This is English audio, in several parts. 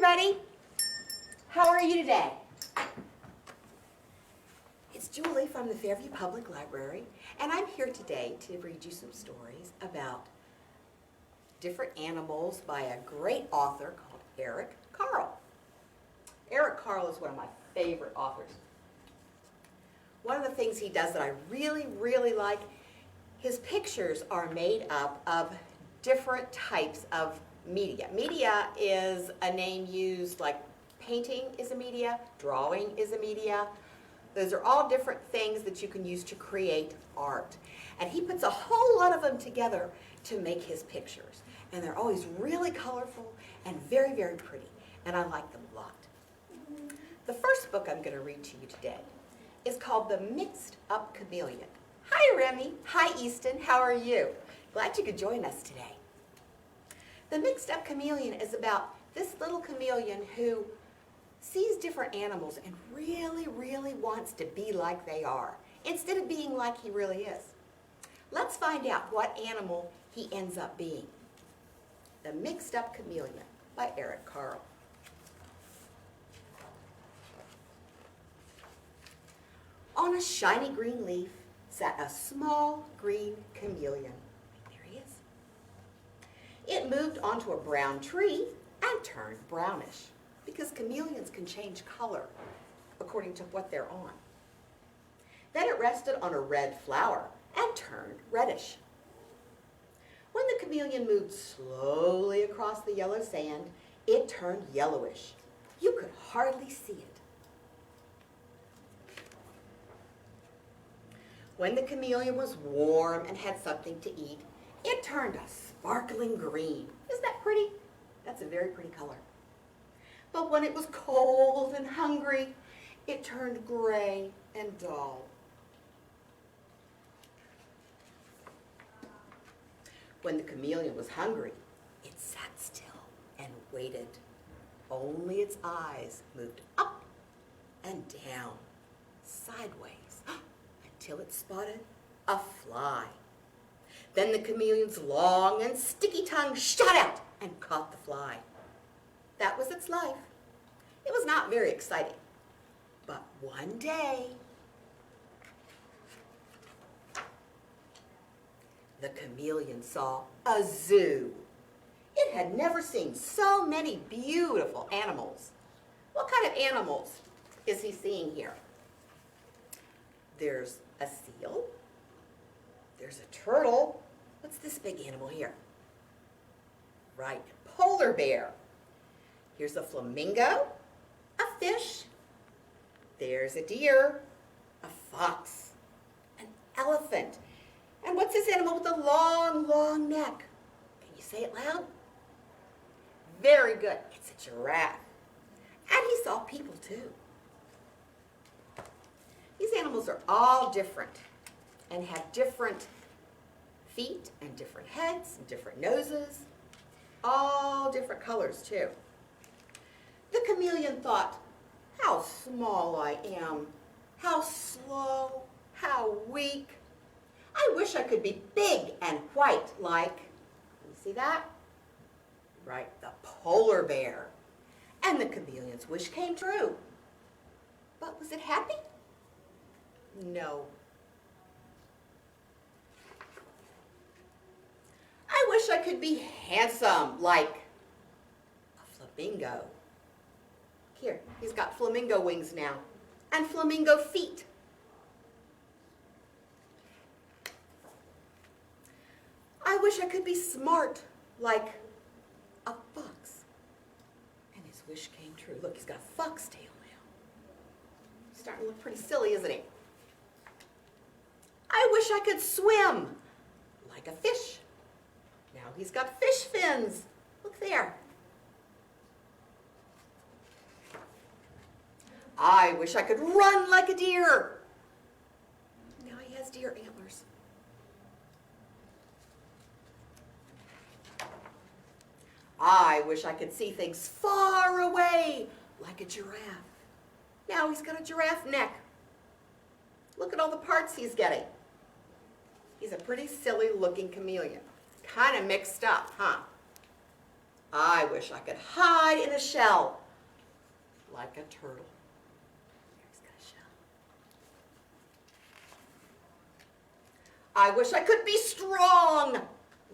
everybody. How are you today? It's Julie from the Fairview Public Library, and I'm here today to read you some stories about different animals by a great author called Eric Carle. Eric Carle is one of my favorite authors. One of the things he does that I really like, his pictures are made up of different types of media. Media is a name used like painting is a media, drawing is a media. Those are all different things that you can use to create art. And he puts a whole lot of them together to make his pictures. And they're always really colorful and very pretty. And I like them a lot. The first book I'm going to read to you today is called The Mixed Up Chameleon. Hi Remy. Hi Easton. How are you? Glad you could join us today. The Mixed Up Chameleon is about this little chameleon who sees different animals and really wants to be like they are, instead of being like he really is. Let's find out what animal he ends up being. The Mixed Up Chameleon by Eric Carle. On a shiny green leaf sat a small green chameleon. There he is. It moved onto a brown tree and turned brownish, because chameleons can change color according to what they're on. Then it rested on a red flower and turned reddish. When the chameleon moved slowly across the yellow sand, it turned yellowish. You could hardly see it. When the chameleon was warm and had something to eat, it turned a sparkling green. Isn't that pretty? That's a very pretty color. But when it was cold and hungry, it turned gray and dull. When the chameleon was hungry, it sat still and waited. Only its eyes moved up and down, sideways, until it spotted a fly. Then the chameleon's long and sticky tongue shot out and caught the fly. That was its life. It was not very exciting. But one day, the chameleon saw a zoo. It had never seen so many beautiful animals. What kind of animals is he seeing here? There's a seal. There's a turtle. What's this big animal here? Right, polar bear. Here's a flamingo, a fish. There's a deer, a fox, an elephant. And what's this animal with the long neck? Can you say it loud? Very good. It's a giraffe. And he saw people too. These animals are all different and have different feet and different heads and different noses, all different colors too. The chameleon thought, how small I am, how slow, how weak. I wish I could be big and white like, you see that? Right, the polar bear. And the chameleon's wish came true. But was it happy? No. I wish I could be handsome like a flamingo. Here, he's got flamingo wings now, and flamingo feet. I wish I could be smart like a fox. And his wish came true. Look, he's got a fox tail now. Starting to look pretty silly, isn't he? I wish I could swim like a fish. Now he's got fish fins. Look there. I wish I could run like a deer. Now he has deer antlers. I wish I could see things far away like a giraffe. Now he's got a giraffe neck. Look at all the parts he's getting. He's a pretty silly looking chameleon. Kind of mixed up, huh? I wish I could hide in a shell like a turtle. He's got a shell. I wish I could be strong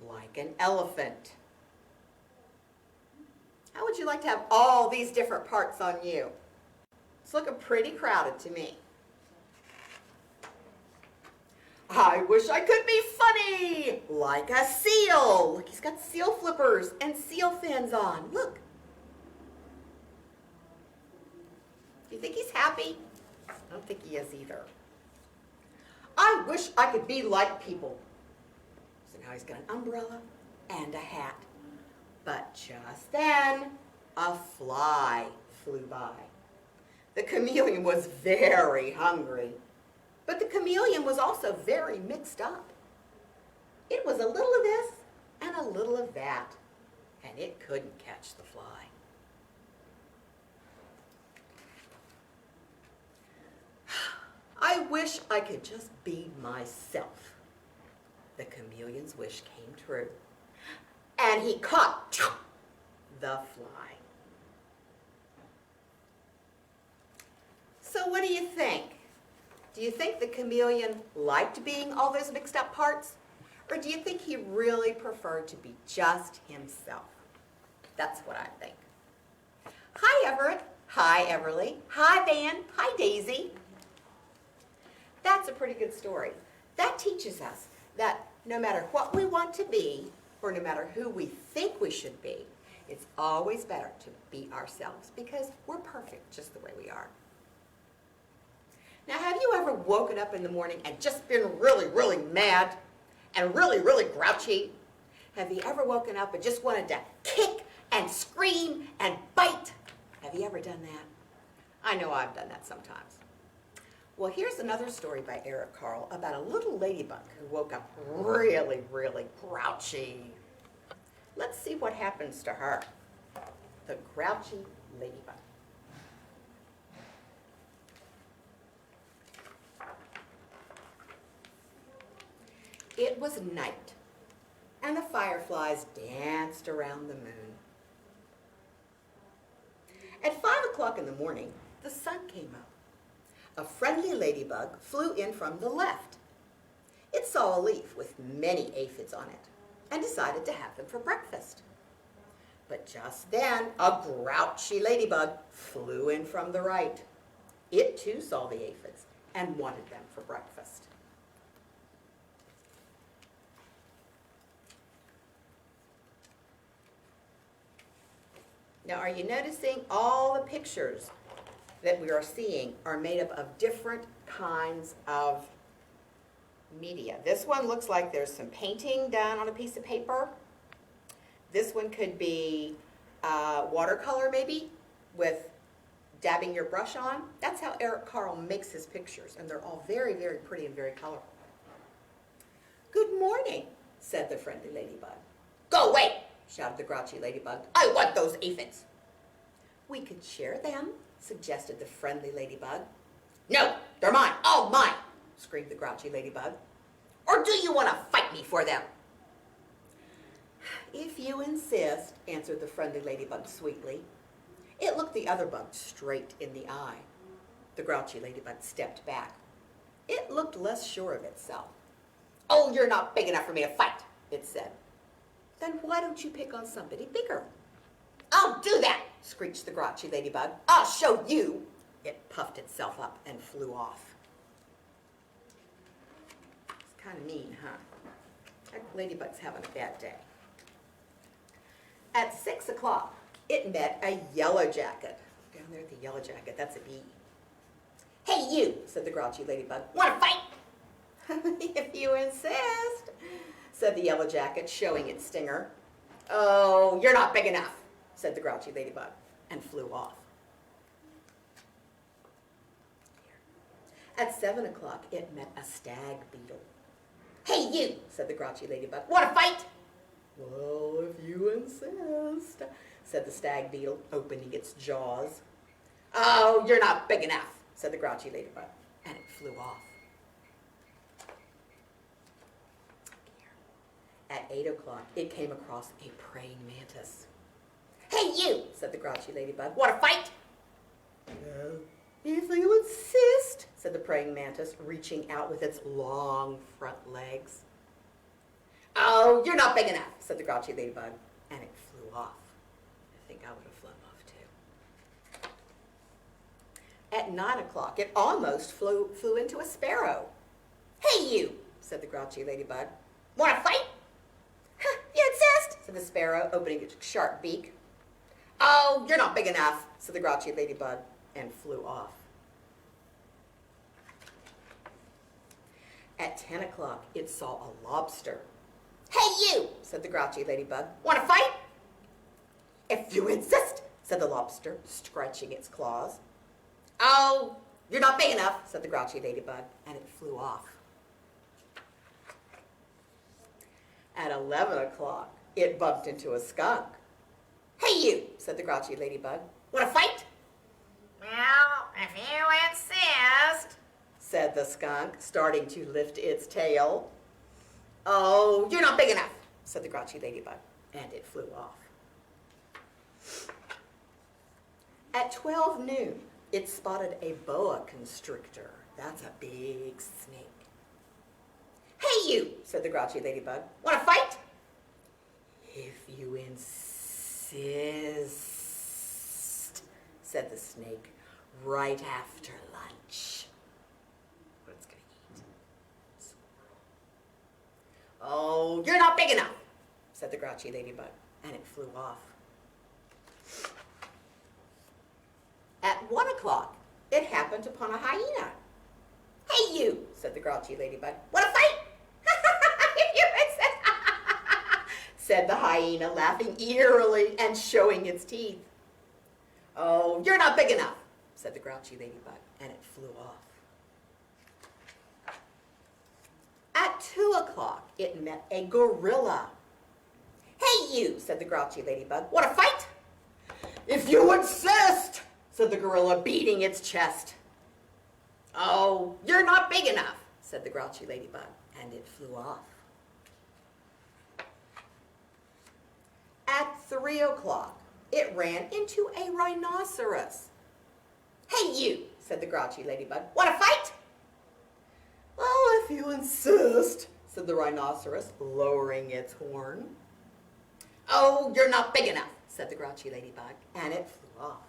like an elephant. How would you like to have all these different parts on you? It's looking pretty crowded to me. I wish I could be funny, like a seal. Look, he's got seal flippers and seal fins on. Look. Do you think he's happy? I don't think he is either. I wish I could be like people. So now he's got an umbrella and a hat. But just then, a fly flew by. The chameleon was very hungry. But the chameleon was also very mixed up. It was a little of this and a little of that, and it couldn't catch the fly. I wish I could just be myself. The chameleon's wish came true, and he caught the fly. So what do you think? Do you think the chameleon liked being all those mixed up parts? Or do you think he really preferred to be just himself? That's what I think. Hi, Everett. Hi, Everly. Hi, Van. Hi, Daisy. That's a pretty good story. That teaches us that no matter what we want to be, or no matter who we think we should be, it's always better to be ourselves because we're perfect just the way we are. Now, have you ever woken up in the morning and just been really, really mad and really, really grouchy? Have you ever woken up and just wanted to kick and scream and bite? Have you ever done that? I know I've done that sometimes. Well, here's another story by Eric Carle about a little ladybug who woke up really, really grouchy. Let's see what happens to her. The Grouchy Ladybug. It was night, and the fireflies danced around the moon. At 5 o'clock in the morning, the sun came up. A friendly ladybug flew in from the left. It saw a leaf with many aphids on it and decided to have them for breakfast. But just then, a grouchy ladybug flew in from the right. It too saw the aphids and wanted them for breakfast. Now, are you noticing all the pictures that we are seeing are made up of different kinds of media? This one looks like there's some painting done on a piece of paper. This one could be watercolor maybe with dabbing your brush on. That's how Eric Carle makes his pictures, and they're all very, very pretty and very colorful. Good morning, said the friendly ladybug. Go away, shouted the grouchy ladybug. I want those aphids. We could share them, suggested the friendly ladybug. No, they're mine, all mine, screamed the grouchy ladybug. Or do you want to fight me for them? If you insist, answered the friendly ladybug sweetly. It looked the other bug straight in the eye. The grouchy ladybug stepped back. It looked less sure of itself. Oh, you're not big enough for me to fight, it said. Then why don't you pick on somebody bigger? I'll do that, screeched the grouchy ladybug. I'll show you. It puffed itself up and flew off. It's kind of mean, huh? That ladybug's having a bad day. At 6 o'clock, it met a yellow jacket. Down there at the yellow jacket, that's a bee. Hey you, said the grouchy ladybug. Want to fight? If you insist, said the yellow jacket, showing its stinger. Oh, you're not big enough, said the grouchy ladybug, and flew off. At 7 o'clock, it met a stag beetle. Hey you, said the grouchy ladybug. Want to fight? Well, if you insist, said the stag beetle, opening its jaws. Oh, you're not big enough, said the grouchy ladybug, and it flew off. At 8 o'clock, it came across a praying mantis. Hey, you, said the grouchy ladybug. Want to fight? No. If you insist, said the praying mantis, reaching out with its long front legs. Oh, you're not big enough, said the grouchy ladybug, and it flew off. I think I would have flown off too. At 9 o'clock, it almost flew into a sparrow. Hey, you, said the grouchy ladybug. Want to fight? Huh, you insist, said the sparrow, opening its sharp beak. Oh, you're not big enough, said the grouchy ladybug, and flew off. At 10 o'clock, it saw a lobster. Hey, you, said the grouchy ladybug. Want to fight? If you insist, said the lobster, stretching its claws. Oh, you're not big enough, said the grouchy ladybug, and it flew off. At 11 o'clock, it bumped into a skunk. Hey, you, said the grouchy ladybug. Want to fight? Well, if you insist, said the skunk, starting to lift its tail. Oh, you're not big enough, said the grouchy ladybug, and it flew off. At 12 noon, it spotted a boa constrictor. That's a big snake. Hey, you, said the grouchy ladybug. Want to fight? If you insist, said the snake, right after lunch. What it's going to eat? Squirrel. Oh, you're not big enough, said the grouchy ladybug, and it flew off. At 1 o'clock, it happened upon a hyena. Hey, you, said the grouchy ladybug. Want to fight? said the hyena, laughing eerily and showing its teeth. Oh, you're not big enough, said the grouchy ladybug, and it flew off. At 2 o'clock, it met a gorilla. Hey, you, said the grouchy ladybug. Want to fight? If you insist, said the gorilla, beating its chest. Oh, you're not big enough, said the grouchy ladybug, and it flew off. At 3 o'clock, it ran into a rhinoceros. Hey, you, said the grouchy ladybug. Want to fight? Oh, if you insist, said the rhinoceros, lowering its horn. Oh, you're not big enough, said the grouchy ladybug, and it flew off.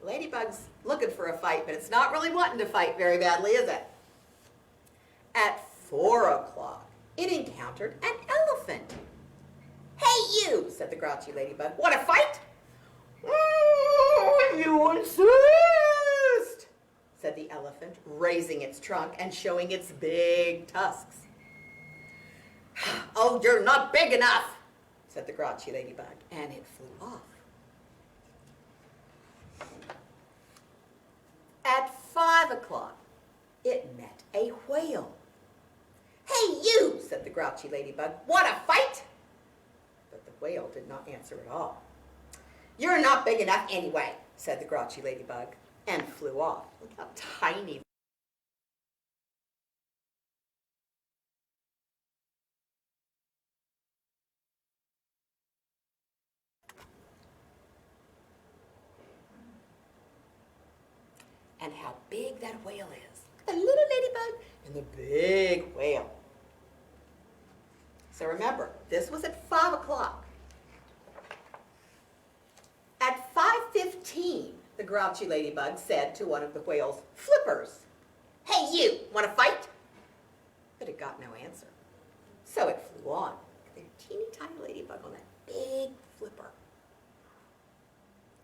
Ladybug's looking for a fight, but it's not really wanting to fight very badly, is it? At 4 o'clock, it encountered an elephant. Hey, you, said the grouchy ladybug. Want to fight? Oh, you insist, said the elephant, raising its trunk and showing its big tusks. Oh, you're not big enough, said the grouchy ladybug, and it flew off. At 5 o'clock, it met a whale. Hey, you, said the grouchy ladybug. Want to fight? But the whale did not answer at all. You're not big enough anyway, said the grouchy ladybug, and flew off. Look how tiny. And how big that whale is. The little ladybug and the big whale. So remember, this was at 5 o'clock. At 5:15, the grouchy ladybug said to one of the whale's flippers, hey, you, want to fight? But it got no answer. So it flew on. The teeny tiny ladybug on that big flipper.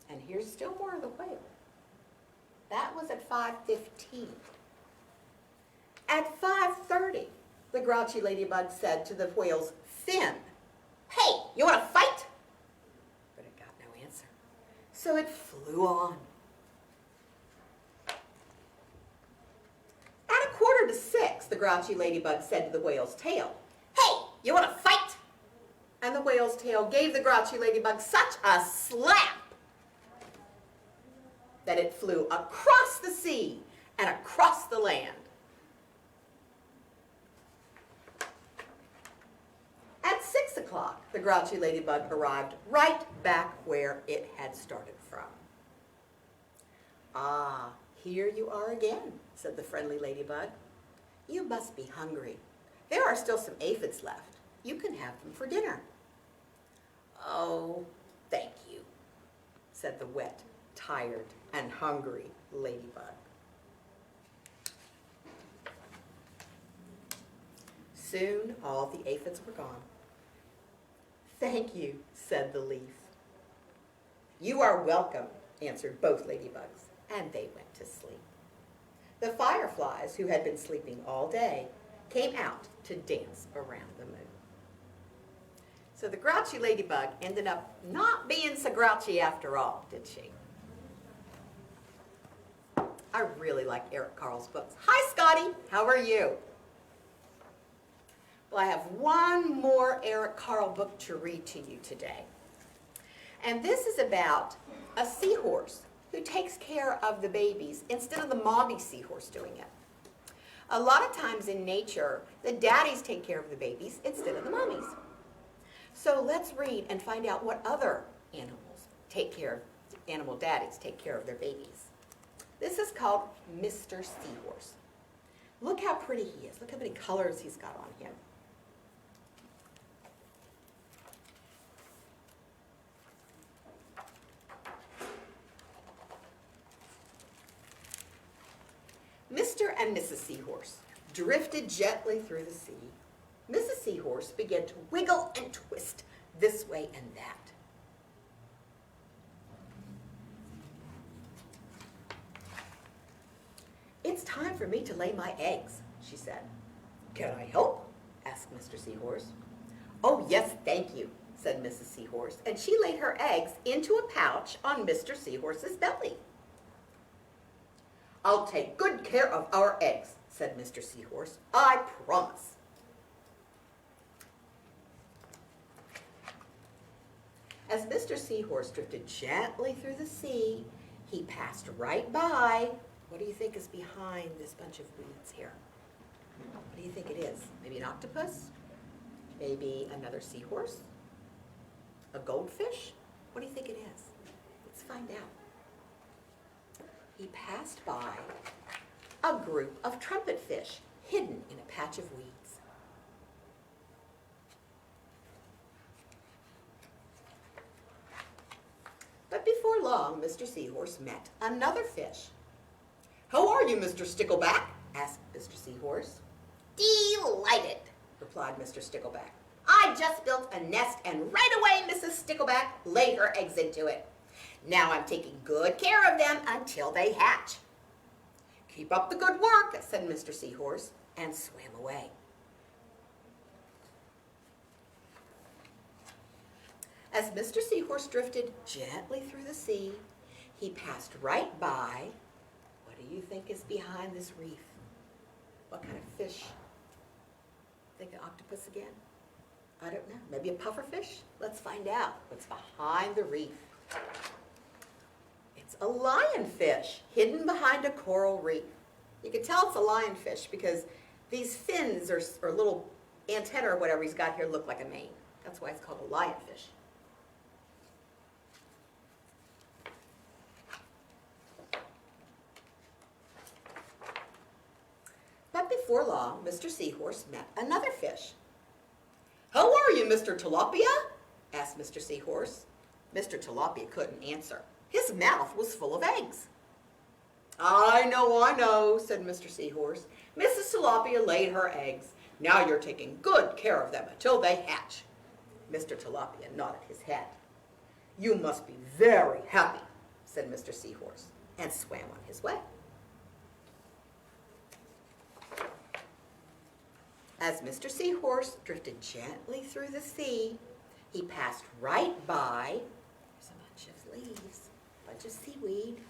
And here's still more of the whale. That was at 5:15. At 5:30, the grouchy ladybug said to the whale's fin, hey, you want to fight? But it got no answer. So it flew on. At 5:45, the grouchy ladybug said to the whale's tail, hey, you want to fight? And the whale's tail gave the grouchy ladybug such a slap that it flew across the sea and across the land. At 6 o'clock, o'clock, the Grouchy Ladybug arrived right back where it had started from. "Ah, here you are again," said the friendly ladybug. "You must be hungry. There are still some aphids left. You can have them for dinner." "Oh, thank you," said the wet, tired, and hungry ladybug. Soon all the aphids were gone. "Thank you," said the leaf. "You are welcome," answered both ladybugs, and they went to sleep. The fireflies, who had been sleeping all day, came out to dance around the moon. So the Grouchy Ladybug ended up not being so grouchy after all, did she? I really like Eric Carle's books. Hi, Scotty. How are you? Well, I have one more Eric Carle book to read to you today. And this is about a seahorse who takes care of the babies instead of the mommy seahorse doing it. A lot of times in nature, the daddies take care of the babies instead of the mommies. So let's read and find out what other animals animal daddies take care of their babies. This is called Mr. Seahorse. Look how pretty he is. Look how many colors he's got on him. Mr. and Mrs. Seahorse drifted gently through the sea. Mrs. Seahorse began to wiggle and twist this way and that. "It's time for me to lay my eggs," she said. "Can I help?" asked Mr. Seahorse. "Oh, yes, thank you," said Mrs. Seahorse, and she laid her eggs into a pouch on Mr. Seahorse's belly. "I'll take good care of our eggs," said Mr. Seahorse. "I promise." As Mr. Seahorse drifted gently through the sea, he passed right by. What do you think is behind this bunch of weeds here? What do you think it is? Maybe an octopus? Maybe another seahorse? A goldfish? What do you think it is? Let's find out. He passed by a group of trumpet fish hidden in a patch of weeds. But before long, Mr. Seahorse met another fish. "How are you, Mr. Stickleback?" asked Mr. Seahorse. "Delighted," replied Mr. Stickleback. "I just built a nest and right away Mrs. Stickleback laid her eggs into it. Now I'm taking good care of them until they hatch." "Keep up the good work," said Mr. Seahorse, and swam away. As Mr. Seahorse drifted gently through the sea, he passed right by. What do you think is behind this reef? What kind of fish? Think an octopus again? I don't know. Maybe a pufferfish? Let's find out what's behind the reef. It's a lionfish hidden behind a coral reef. You can tell it's a lionfish because these fins or little antennae or whatever he's got here look like a mane. That's why it's called a lionfish. But before long, Mr. Seahorse met another fish. "How are you, Mr. Tilapia?" asked Mr. Seahorse. Mr. Tilapia couldn't answer. His mouth was full of eggs. I know," said Mr. Seahorse. "Mrs. Tilapia laid her eggs. Now you're taking good care of them until they hatch." Mr. Tilapia nodded his head. "You must be very happy," said Mr. Seahorse, and swam on his way. As Mr. Seahorse drifted gently through the sea, he passed right by. There's a bunch of leaves, a bunch of seaweed,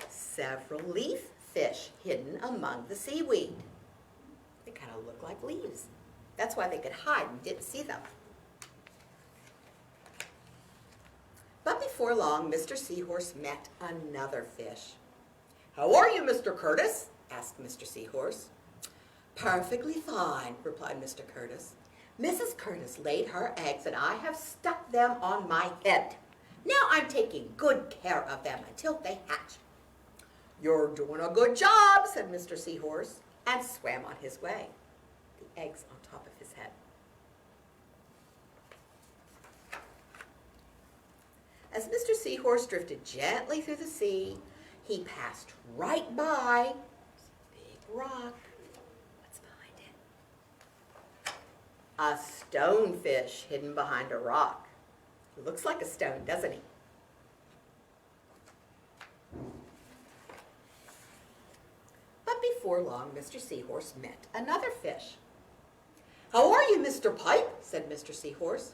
several leaf fish hidden among the seaweed. They kind of look like leaves. That's why they could hide and didn't see them. But before long, Mr. Seahorse met another fish. "How are you, Mr. Curtis?" asked Mr. Seahorse. "Perfectly fine," replied Mr. Curtis. Mrs. Curtis laid her eggs and I have stuck them on my head. Now I'm taking good care of them until they hatch. You're doing a good job, said Mr. Seahorse, and swam on his way, the eggs on top of his head. As Mr. Seahorse drifted gently through the sea, he passed right by a big rock. What's behind it? A stonefish hidden behind a rock. He looks like a stone, doesn't he? But before long, Mr. Seahorse met another fish. "How are you, Mr. Pipe?" said Mr. Seahorse.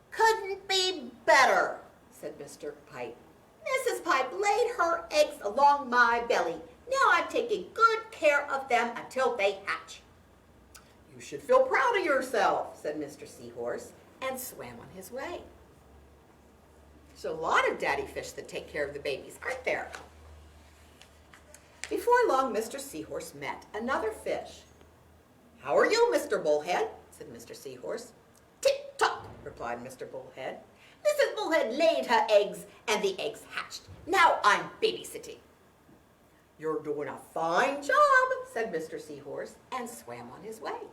"Couldn't be better," said Mr. Pipe. "Mrs. Pipe laid her eggs along my belly. Now I'm taking good care of them until they hatch." "You should feel proud of yourself," said Mr. Seahorse, and swam on his way. There's a lot of daddy fish that take care of the babies, aren't there? Before long, Mr. Seahorse met another fish. "How are you, Mr. Bullhead?" said Mr. Seahorse. "Tick-tock," replied Mr. Bullhead. "Mrs. Bullhead laid her eggs, and the eggs hatched. Now I'm babysitting." "You're doing a fine job," said Mr. Seahorse, and swam on his way.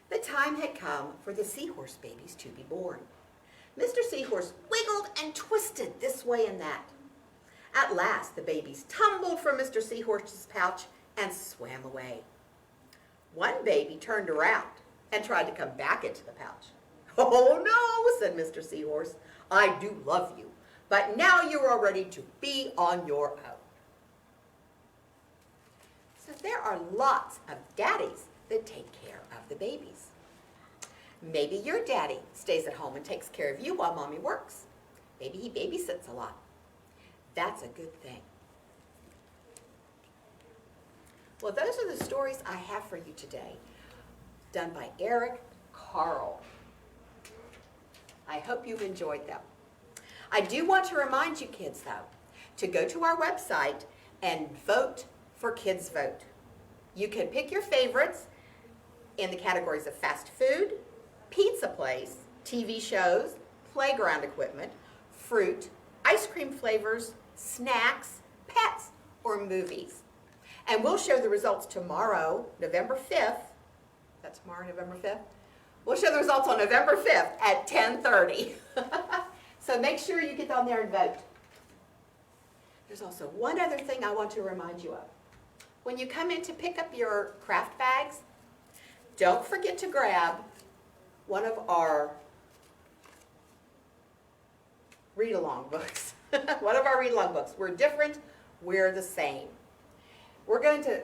The time had come for the Seahorse babies to be born. Mr. Seahorse wiggled and twisted this way and that. At last, the babies tumbled from Mr. Seahorse's pouch and swam away. One baby turned around and tried to come back into the pouch. "Oh no," said Mr. Seahorse, "I do love you, but now you are ready to be on your own." So there are lots of daddies that take care of the babies. Maybe your daddy stays at home and takes care of you while mommy works. Maybe he babysits a lot. That's a good thing. Well, those are the stories I have for you today, done by Eric Carle. I hope you've enjoyed them. I do want to remind you kids, though, to go to our website and vote for Kids Vote. You can pick your favorites in the categories of fast food, pizza place, TV shows, playground equipment, fruit, ice cream flavors, snacks, pets, or movies. And we'll show the results tomorrow, November 5th. That's tomorrow, November 5th? We'll show the results on November 5th at 10:30. So make sure you get on there and vote. There's also one other thing I want to remind you of. When you come in to pick up your craft bags, don't forget to grab one of our read-along books. One of our read-along books. We're different, we're the same. We're going to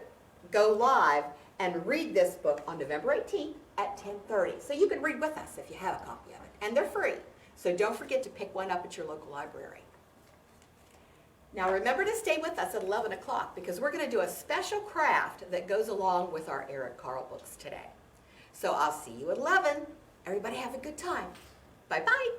go live and read this book on November 18th at 10:30. So you can read with us if you have a copy of it. And they're free. So don't forget to pick one up at your local library. Now remember to stay with us at 11 o'clock because we're going to do a special craft that goes along with our Eric Carle books today. So I'll see you at 11. Everybody have a good time. Bye-bye.